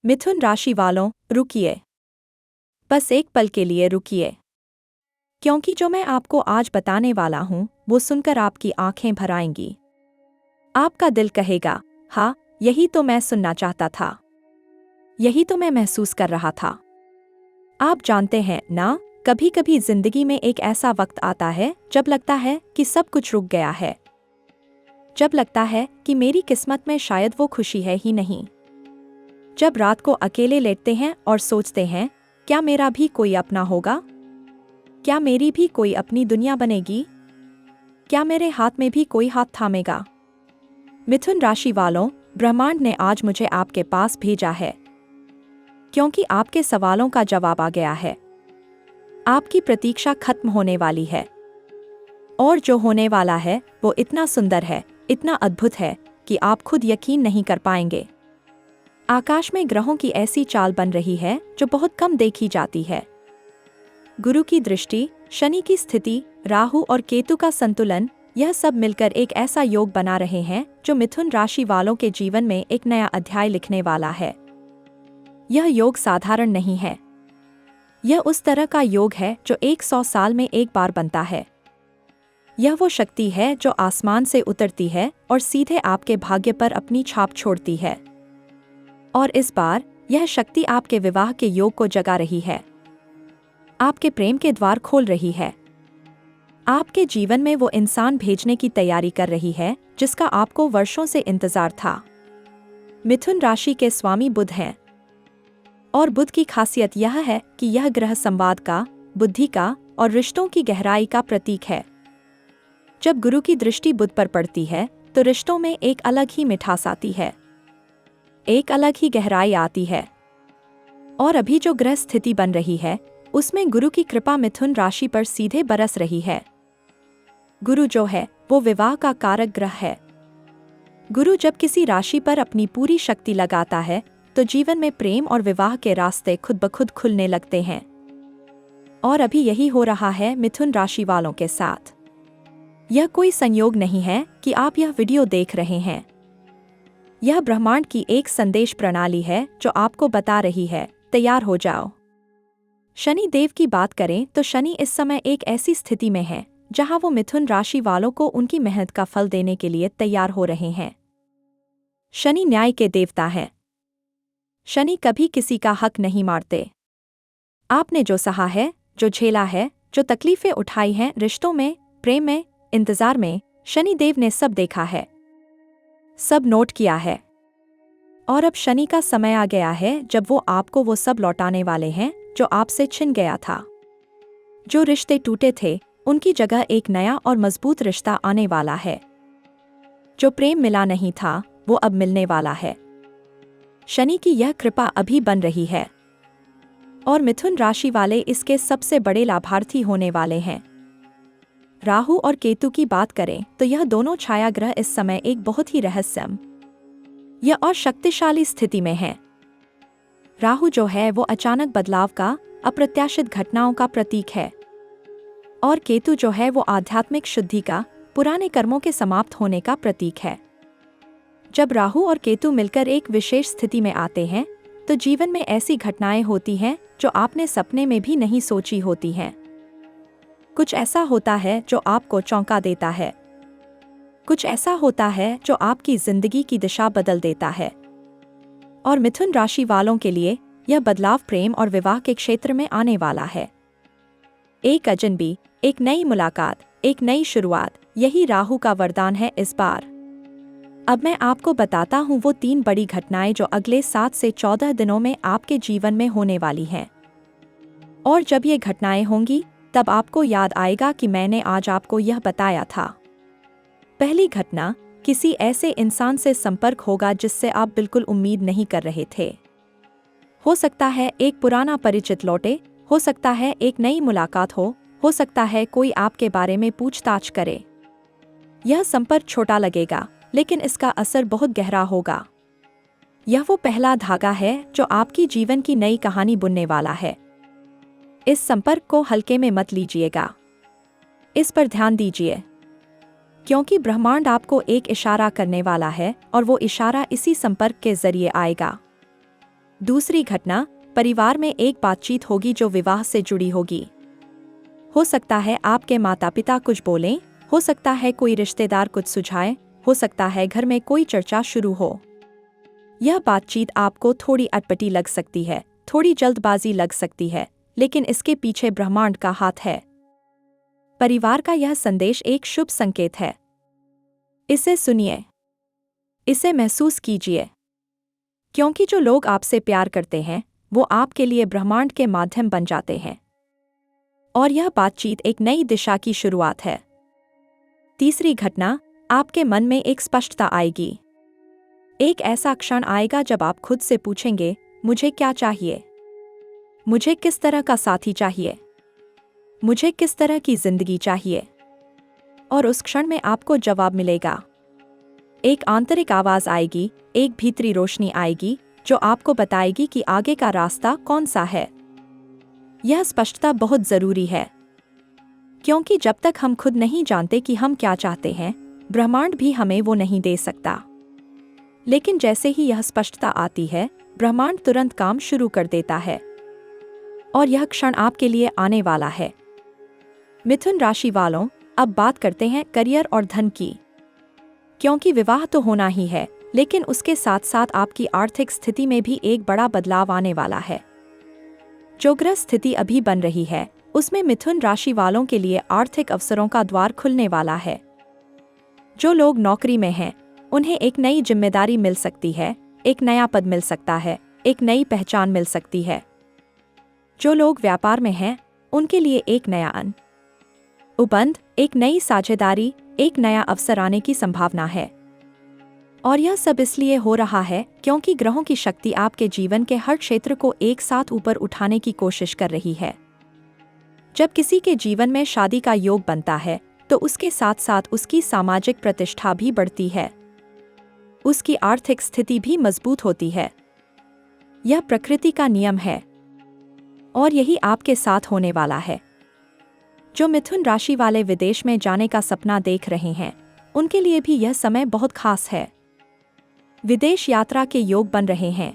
मिथुन राशि वालों, रुकिए। बस एक पल के लिए रुकिए। क्योंकि जो मैं आपको आज बताने वाला हूं, वो सुनकर आपकी आंखें भर आएंगी। आपका दिल कहेगा, हाँ, यही तो मैं सुनना चाहता था। यही तो मैं महसूस कर रहा था। आप जानते हैं ना, कभी कभी जिंदगी में एक ऐसा वक्त आता है जब लगता है कि सब कुछ रुक गया है। जब लगता है कि मेरी किस्मत में शायद वो खुशी है ही नहीं। जब रात को अकेले लेटते हैं और सोचते हैं, क्या मेरा भी कोई अपना होगा? क्या मेरी भी कोई अपनी दुनिया बनेगी? क्या मेरे हाथ में भी कोई हाथ थामेगा? मिथुन राशि वालों, ब्रह्मांड ने आज मुझे आपके पास भेजा है, क्योंकि आपके सवालों का जवाब आ गया है। आपकी प्रतीक्षा खत्म होने वाली है, और जो होने वाला है वो इतना सुंदर है, इतना अद्भुत है कि आप खुद यकीन नहीं कर पाएंगे। आकाश में ग्रहों की ऐसी चाल बन रही है जो बहुत कम देखी जाती है। गुरु की दृष्टि, शनि की स्थिति, राहु और केतु का संतुलन, यह सब मिलकर एक ऐसा योग बना रहे हैं जो मिथुन राशि वालों के जीवन में एक नया अध्याय लिखने वाला है। यह योग साधारण नहीं है। यह उस तरह का योग है जो 100 साल में एक बार बनता है। यह वो शक्ति है जो आसमान से उतरती है और सीधे आपके भाग्य पर अपनी छाप छोड़ती है। और इस बार यह शक्ति आपके विवाह के योग को जगा रही है। आपके प्रेम के द्वार खोल रही है। आपके जीवन में वो इंसान भेजने की तैयारी कर रही है जिसका आपको वर्षों से इंतजार था। मिथुन राशि के स्वामी बुध हैं, और बुध की खासियत यह है कि यह ग्रह संवाद का, बुद्धि का और रिश्तों की गहराई का प्रतीक है। जब गुरु की दृष्टि बुध पर पड़ती है तो रिश्तों में एक अलग ही मिठास आती है, एक अलग ही गहराई आती है। और अभी जो ग्रह स्थिति बन रही है उसमें गुरु की कृपा मिथुन राशि पर सीधे बरस रही है। गुरु जो है वो विवाह का कारक ग्रह है। गुरु जब किसी राशि पर अपनी पूरी शक्ति लगाता है तो जीवन में प्रेम और विवाह के रास्ते खुद ब खुद खुलने लगते हैं। और अभी यही हो रहा है मिथुन राशि वालों के साथ। यह कोई संयोग नहीं है कि आप यह वीडियो देख रहे हैं। यह ब्रह्मांड की एक संदेश प्रणाली है जो आपको बता रही है, तैयार हो जाओ। शनि देव की बात करें तो शनि इस समय एक ऐसी स्थिति में है जहां वो मिथुन राशि वालों को उनकी मेहनत का फल देने के लिए तैयार हो रहे हैं। शनि न्याय के देवता हैं। शनि कभी किसी का हक नहीं मारते। आपने जो सहा है, जो झेला है, जो तकलीफें उठाई हैं रिश्तों में, प्रेम में, इंतजार में, शनि देव ने सब देखा है, सब नोट किया है। और अब शनि का समय आ गया है जब वो आपको वो सब लौटाने वाले हैं जो आपसे छिन गया था। जो रिश्ते टूटे थे उनकी जगह एक नया और मजबूत रिश्ता आने वाला है। जो प्रेम मिला नहीं था वो अब मिलने वाला है। शनि की यह कृपा अभी बन रही है, और मिथुन राशि वाले इसके सबसे बड़े लाभार्थी होने वाले हैं। राहु और केतु की बात करें तो यह दोनों छाया ग्रह इस समय एक बहुत ही रहस्यमय और शक्तिशाली स्थिति में हैं। राहु जो है वो अचानक बदलाव का, अप्रत्याशित घटनाओं का प्रतीक है, और केतु जो है वो आध्यात्मिक शुद्धि का, पुराने कर्मों के समाप्त होने का प्रतीक है। जब राहु और केतु मिलकर एक विशेष स्थिति में आते हैं तो जीवन में ऐसी घटनाएं होती हैं जो आपने सपने में भी नहीं सोची होती हैं। कुछ ऐसा होता है जो आपको चौंका देता है। कुछ ऐसा होता है जो आपकी जिंदगी की दिशा बदल देता है। और मिथुन राशि वालों के लिए यह बदलाव प्रेम और विवाह के क्षेत्र में आने वाला है। एक अजनबी, एक नई मुलाकात, एक नई शुरुआत, यही राहु का वरदान है इस बार। अब मैं आपको बताता हूँ वो 3 बड़ी घटनाएं जो अगले 7 से 14 दिनों में आपके जीवन में होने वाली हैं। और जब ये घटनाएं होंगी तब आपको याद आएगा कि मैंने आज आपको यह बताया था। पहली घटना, किसी ऐसे इंसान से संपर्क होगा जिससे आप बिल्कुल उम्मीद नहीं कर रहे थे। हो सकता है एक पुराना परिचित लौटे, हो सकता है एक नई मुलाकात हो सकता है कोई आपके बारे में पूछताछ करे। यह संपर्क छोटा लगेगा लेकिन इसका असर बहुत गहरा होगा। यह वो पहला धागा है जो आपकी जीवन की नई कहानी बुनने वाला है। इस संपर्क को हल्के में मत लीजिएगा। इस पर ध्यान दीजिए, क्योंकि ब्रह्मांड आपको एक इशारा करने वाला है और वो इशारा इसी संपर्क के जरिए आएगा। दूसरी घटना, परिवार में एक बातचीत होगी जो विवाह से जुड़ी होगी। हो सकता है आपके माता पिता कुछ बोलें, हो सकता है कोई रिश्तेदार कुछ सुझाए, हो सकता है घर में कोई चर्चा शुरू हो। यह बातचीत आपको थोड़ी अटपटी लग सकती है, थोड़ी जल्दबाजी लग सकती है, लेकिन इसके पीछे ब्रह्मांड का हाथ है। परिवार का यह संदेश एक शुभ संकेत है। इसे सुनिए, इसे महसूस कीजिए, क्योंकि जो लोग आपसे प्यार करते हैं वो आपके लिए ब्रह्मांड के माध्यम बन जाते हैं, और यह बातचीत एक नई दिशा की शुरुआत है। तीसरी घटना, आपके मन में एक स्पष्टता आएगी। एक ऐसा क्षण आएगा जब आप खुद से पूछेंगे, मुझे क्या चाहिए? मुझे किस तरह का साथी चाहिए? मुझे किस तरह की जिंदगी चाहिए? और उस क्षण में आपको जवाब मिलेगा। एक आंतरिक आवाज आएगी, एक भीतरी रोशनी आएगी जो आपको बताएगी कि आगे का रास्ता कौन सा है। यह स्पष्टता बहुत जरूरी है, क्योंकि जब तक हम खुद नहीं जानते कि हम क्या चाहते हैं, ब्रह्मांड भी हमें वो नहीं दे सकता। लेकिन जैसे ही यह स्पष्टता आती है, ब्रह्मांड तुरंत काम शुरू कर देता है, और यह क्षण आपके लिए आने वाला है। मिथुन राशि वालों, अब बात करते हैं करियर और धन की। क्योंकि विवाह तो होना ही है, लेकिन उसके साथ साथ आपकी आर्थिक स्थिति में भी एक बड़ा बदलाव आने वाला है। जो ग्रह स्थिति अभी बन रही है, उसमें मिथुन राशि वालों के लिए आर्थिक अवसरों का द्वार खुलने वाला है। जो लोग नौकरी में हैं, उन्हें एक नई जिम्मेदारी मिल सकती है, एक नया पद मिल सकता है, एक नई पहचान मिल सकती है। जो लोग व्यापार में हैं, उनके लिए एक नया अनुबंध, एक नई साझेदारी, एक नया अवसर आने की संभावना है। और यह सब इसलिए हो रहा है क्योंकि ग्रहों की शक्ति आपके जीवन के हर क्षेत्र को एक साथ ऊपर उठाने की कोशिश कर रही है। जब किसी के जीवन में शादी का योग बनता है, तो उसके साथ साथ उसकी सामाजिक प्रतिष्ठा भी बढ़ती है, उसकी आर्थिक स्थिति भी मजबूत होती है। यह प्रकृति का नियम है, और यही आपके साथ होने वाला है। जो मिथुन राशि वाले विदेश में जाने का सपना देख रहे हैं, उनके लिए भी यह समय बहुत खास है। विदेश यात्रा के योग बन रहे हैं।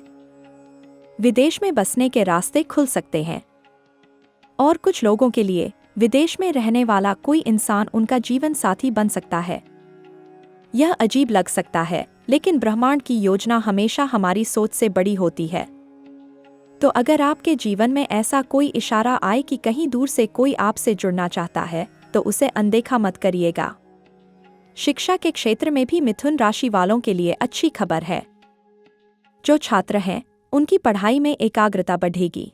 विदेश में बसने के रास्ते खुल सकते हैं, और कुछ लोगों के लिए विदेश में रहने वाला कोई इंसान उनका जीवन साथी बन सकता है। यह अजीब लग सकता है, लेकिन ब्रह्मांड की योजना हमेशा हमारी सोच से बड़ी होती है। तो अगर आपके जीवन में ऐसा कोई इशारा आए कि कहीं दूर से कोई आपसे जुड़ना चाहता है, तो उसे अनदेखा मत करिएगा। शिक्षा के क्षेत्र में भी मिथुन राशि वालों के लिए अच्छी खबर है। जो छात्र हैं, उनकी पढ़ाई में एकाग्रता बढ़ेगी।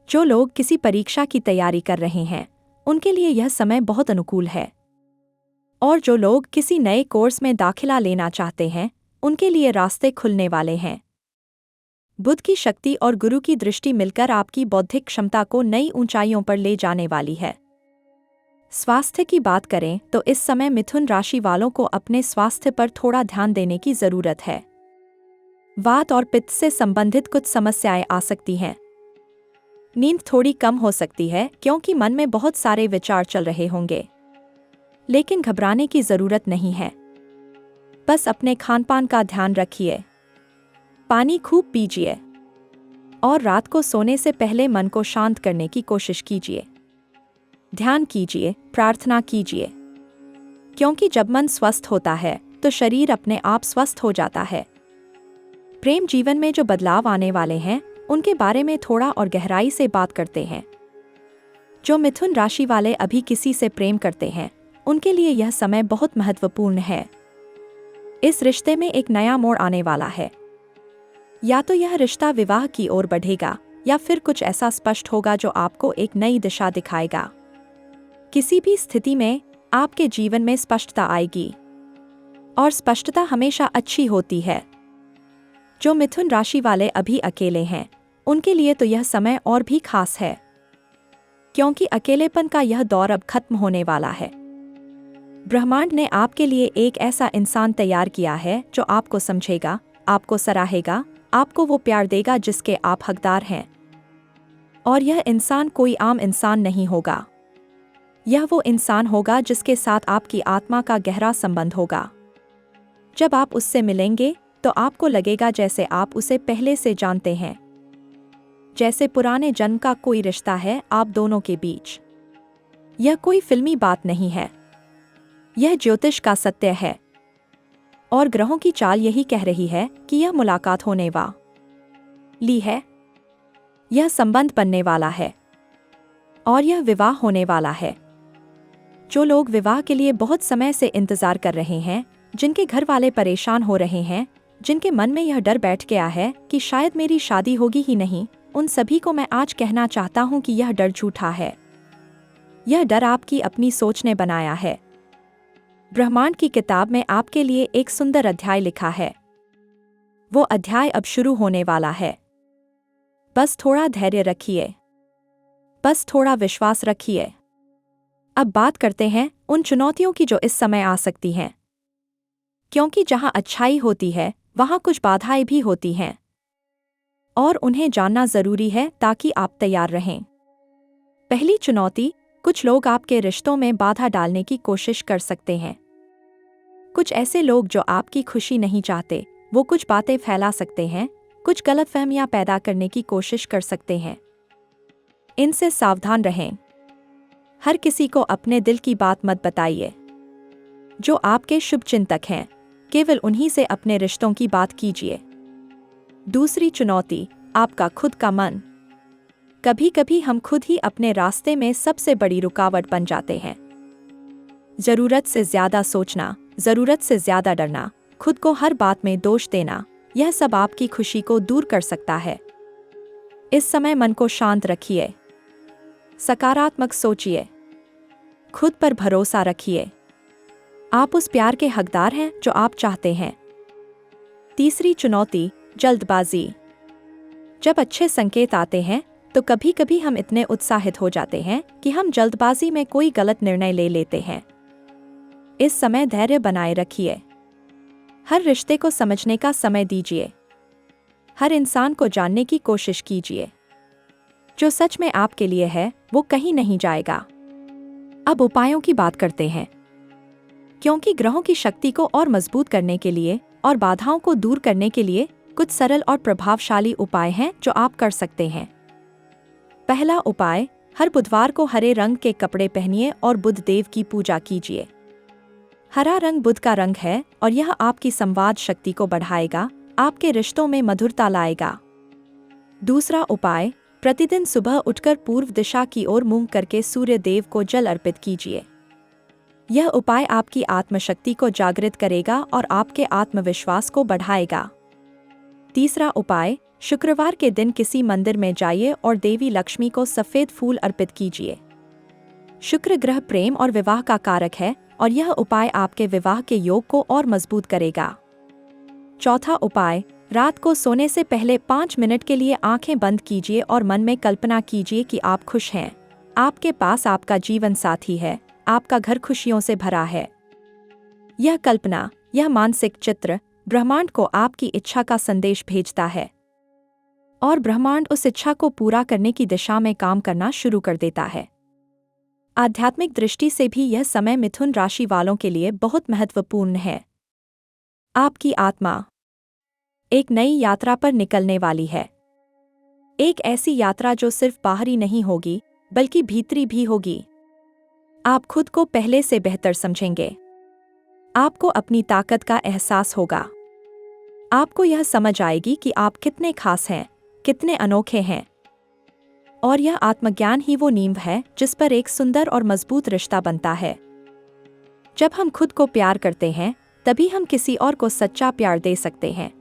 जो लोग किसी परीक्षा की तैयारी कर रहे हैं, उनके लिए यह समय बहुत अनुकूल है। और जो लोग किसी नए कोर्स में दाखिला लेना चाहते हैं, उनके लिए रास्ते खुलने वाले हैं। बुध की शक्ति और गुरु की दृष्टि मिलकर आपकी बौद्धिक क्षमता को नई ऊंचाइयों पर ले जाने वाली है। स्वास्थ्य की बात करें तो इस समय मिथुन राशि वालों को अपने स्वास्थ्य पर थोड़ा ध्यान देने की जरूरत है। वात और पित्त से संबंधित कुछ समस्याएं आ सकती हैं। नींद थोड़ी कम हो सकती है क्योंकि मन में बहुत सारे विचार चल रहे होंगे, लेकिन घबराने की जरूरत नहीं है। बस अपने खानपान का ध्यान रखिए, पानी खूब पीजिए, और रात को सोने से पहले मन को शांत करने की कोशिश कीजिए। ध्यान कीजिए, प्रार्थना कीजिए, क्योंकि जब मन स्वस्थ होता है तो शरीर अपने आप स्वस्थ हो जाता है। प्रेम जीवन में जो बदलाव आने वाले हैं, उनके बारे में थोड़ा और गहराई से बात करते हैं। जो मिथुन राशि वाले अभी किसी से प्रेम करते हैं, उनके लिए यह समय बहुत महत्वपूर्ण है। इस रिश्ते में एक नया मोड़ आने वाला है। या तो यह रिश्ता विवाह की ओर बढ़ेगा, या फिर कुछ ऐसा स्पष्ट होगा जो आपको एक नई दिशा दिखाएगा। किसी भी स्थिति में आपके जीवन में स्पष्टता आएगी, और स्पष्टता हमेशा अच्छी होती है। जो मिथुन राशि वाले अभी अकेले हैं, उनके लिए तो यह समय और भी खास है, क्योंकि अकेलेपन का यह दौर अब खत्म होने वाला है। ब्रह्मांड ने आपके लिए एक ऐसा इंसान तैयार किया है जो आपको समझेगा, आपको सराहेगा, आपको वो प्यार देगा जिसके आप हकदार हैं। और यह इंसान कोई आम इंसान नहीं होगा। यह वो इंसान होगा जिसके साथ आपकी आत्मा का गहरा संबंध होगा। जब आप उससे मिलेंगे तो आपको लगेगा जैसे आप उसे पहले से जानते हैं, जैसे पुराने जन्म का कोई रिश्ता है आप दोनों के बीच। यह कोई फिल्मी बात नहीं है, यह ज्योतिष का सत्य है। और ग्रहों की चाल यही कह रही है कि यह मुलाकात होने वाली है, यह संबंध बनने वाला है और यह विवाह होने वाला है। जो लोग विवाह के लिए बहुत समय से इंतजार कर रहे हैं, जिनके घर वाले परेशान हो रहे हैं, जिनके मन में यह डर बैठ गया है कि शायद मेरी शादी होगी ही नहीं, उन सभी को मैं आज कहना चाहता हूं कि यह डर झूठा है। यह डर आपकी अपनी सोच ने बनाया है। ब्रह्मांड की किताब में आपके लिए एक सुंदर अध्याय लिखा है। वो अध्याय अब शुरू होने वाला है। बस थोड़ा धैर्य रखिए, बस थोड़ा विश्वास रखिए। अब बात करते हैं उन चुनौतियों की जो इस समय आ सकती हैं, क्योंकि जहां अच्छाई होती है वहां कुछ बाधाएं भी होती हैं और उन्हें जानना जरूरी है ताकि आप तैयार रहें। पहली चुनौती, कुछ लोग आपके रिश्तों में बाधा डालने की कोशिश कर सकते हैं। कुछ ऐसे लोग जो आपकी खुशी नहीं चाहते, वो कुछ बातें फैला सकते हैं, कुछ गलतफहमियां पैदा करने की कोशिश कर सकते हैं। इनसे सावधान रहें। हर किसी को अपने दिल की बात मत बताइए। जो आपके शुभचिंतक हैं, केवल उन्हीं से अपने रिश्तों की बात कीजिए। दूसरी चुनौती, आपका खुद का मन। कभी कभी हम खुद ही अपने रास्ते में सबसे बड़ी रुकावट बन जाते हैं। जरूरत से ज्यादा सोचना, जरूरत से ज्यादा डरना, खुद को हर बात में दोष देना, यह सब आपकी खुशी को दूर कर सकता है। इस समय मन को शांत रखिए, सकारात्मक सोचिए, खुद पर भरोसा रखिए। आप उस प्यार के हकदार हैं जो आप चाहते हैं। तीसरी चुनौती, जल्दबाजी। जब अच्छे संकेत आते हैं तो कभी कभी हम इतने उत्साहित हो जाते हैं कि हम जल्दबाजी में कोई गलत निर्णय ले लेते हैं। इस समय धैर्य बनाए रखिए। हर रिश्ते को समझने का समय दीजिए। हर इंसान को जानने की कोशिश कीजिए। जो सच में आपके लिए है वो कहीं नहीं जाएगा। अब उपायों की बात करते हैं, क्योंकि ग्रहों की शक्ति को और मजबूत करने के लिए और बाधाओं को दूर करने के लिए कुछ सरल और प्रभावशाली उपाय हैं जो आप कर सकते हैं। पहला उपाय, हर बुधवार को हरे रंग के कपड़े पहनिए और बुध देव की पूजा कीजिए। हरा रंग बुध का रंग है और यह आपकी संवाद शक्ति को बढ़ाएगा, आपके रिश्तों में मधुरता लाएगा। दूसरा उपाय, प्रतिदिन सुबह उठकर पूर्व दिशा की ओर मुंह करके सूर्य देव को जल अर्पित कीजिए। यह उपाय आपकी आत्मशक्ति को जागृत करेगा और आपके आत्मविश्वास को बढ़ाएगा। तीसरा उपाय, शुक्रवार के दिन किसी मंदिर में जाइए और देवी लक्ष्मी को सफेद फूल अर्पित कीजिए। शुक्र ग्रह प्रेम और विवाह का कारक है और यह उपाय आपके विवाह के योग को और मजबूत करेगा। चौथा उपाय, रात को सोने से पहले 5 मिनट के लिए आंखें बंद कीजिए और मन में कल्पना कीजिए कि आप खुश हैं। आपके पास आपका जीवन साथी है, आपका घर खुशियों से भरा है। यह कल्पना, यह मानसिक चित्र ब्रह्मांड को आपकी इच्छा का संदेश भेजता है और ब्रह्मांड उस इच्छा को पूरा करने की दिशा में काम करना शुरू कर देता है। आध्यात्मिक दृष्टि से भी यह समय मिथुन राशि वालों के लिए बहुत महत्वपूर्ण है। आपकी आत्मा एक नई यात्रा पर निकलने वाली है। एक ऐसी यात्रा जो सिर्फ बाहरी नहीं होगी बल्कि भीतरी भी होगी। आप खुद को पहले से बेहतर समझेंगे। आपको अपनी ताकत का एहसास होगा। आपको यह समझ आएगी कि आप कितने खास हैं, कितने अनोखे हैं। और यह आत्मज्ञान ही वो नींव है जिस पर एक सुंदर और मजबूत रिश्ता बनता है। जब हम खुद को प्यार करते हैं तभी हम किसी और को सच्चा प्यार दे सकते हैं।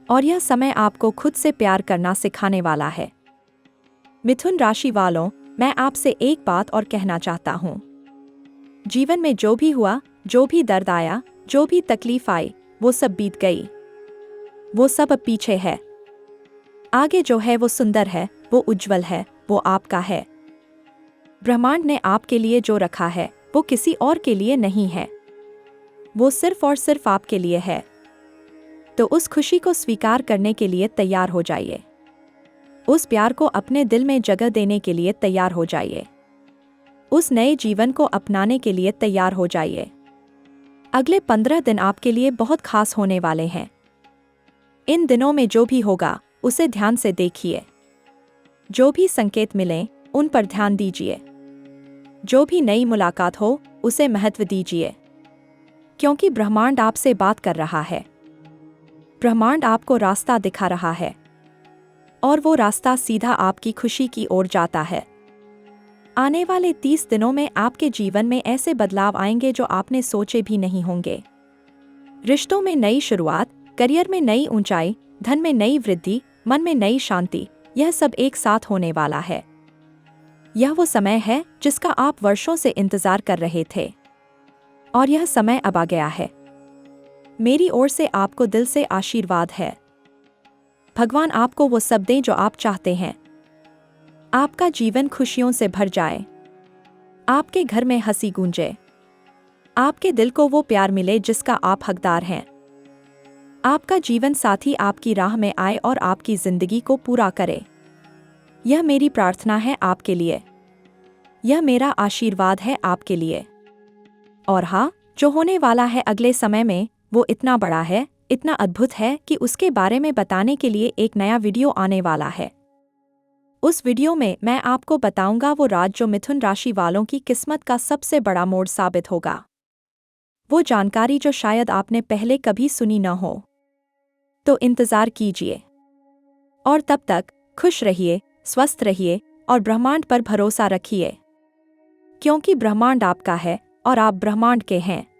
और यह समय आपको खुद से प्यार करना सिखाने वाला है। मिथुन राशि वालों, मैं आपसे एक बात और कहना चाहता हूँ। जीवन में जो भी हुआ, जो भी दर्द आया, जो भी तकलीफ आई, वो सब बीत गई। वो सब अब पीछे है। आगे जो है वो सुंदर है, वो उज्जवल है, वो आपका है। ब्रह्मांड ने आपके लिए जो रखा है वो किसी और के लिए नहीं है, वो सिर्फ और सिर्फ आपके लिए है। तो उस खुशी को स्वीकार करने के लिए तैयार हो जाइए। उस प्यार को अपने दिल में जगह देने के लिए तैयार हो जाइए। उस नए जीवन को अपनाने के लिए तैयार हो जाइए। अगले 15 दिन आपके लिए बहुत खास होने वाले हैं। इन दिनों में जो भी होगा उसे ध्यान से देखिए। जो भी संकेत मिलें उन पर ध्यान दीजिए। जो भी नई मुलाकात हो उसे महत्व दीजिए, क्योंकि ब्रह्मांड आपसे बात कर रहा है। ब्रह्मांड आपको रास्ता दिखा रहा है और वो रास्ता सीधा आपकी खुशी की ओर जाता है। आने वाले 30 दिनों में आपके जीवन में ऐसे बदलाव आएंगे जो आपने सोचे भी नहीं होंगे। रिश्तों में नई शुरुआत, करियर में नई ऊंचाई, धन में नई वृद्धि, मन में नई शांति, यह सब एक साथ होने वाला है। यह वो समय है जिसका आप वर्षों से इंतजार कर रहे थे और यह समय अब आ गया है। मेरी ओर से आपको दिल से आशीर्वाद है। भगवान आपको वो सब दें जो आप चाहते हैं। आपका जीवन खुशियों से भर जाए। आपके घर में हंसी गूंजे। आपके दिल को वो प्यार मिले जिसका आप हकदार हैं। आपका जीवन साथी आपकी राह में आए और आपकी जिंदगी को पूरा करे। यह मेरी प्रार्थना है आपके लिए। यह मेरा आशीर्वाद है आपके लिए। और हाँ, जो होने वाला है अगले समय में वो इतना बड़ा है, इतना अद्भुत है कि उसके बारे में बताने के लिए एक नया वीडियो आने वाला है। उस वीडियो में मैं आपको बताऊंगा वो राज जो मिथुन राशि वालों की किस्मत का सबसे बड़ा मोड़ साबित होगा। वो जानकारी जो शायद आपने पहले कभी सुनी न हो। तो इंतजार कीजिए और तब तक खुश रहिए, स्वस्थ रहिए और ब्रह्मांड पर भरोसा रखिए, क्योंकि ब्रह्मांड आपका है और आप ब्रह्मांड के हैं।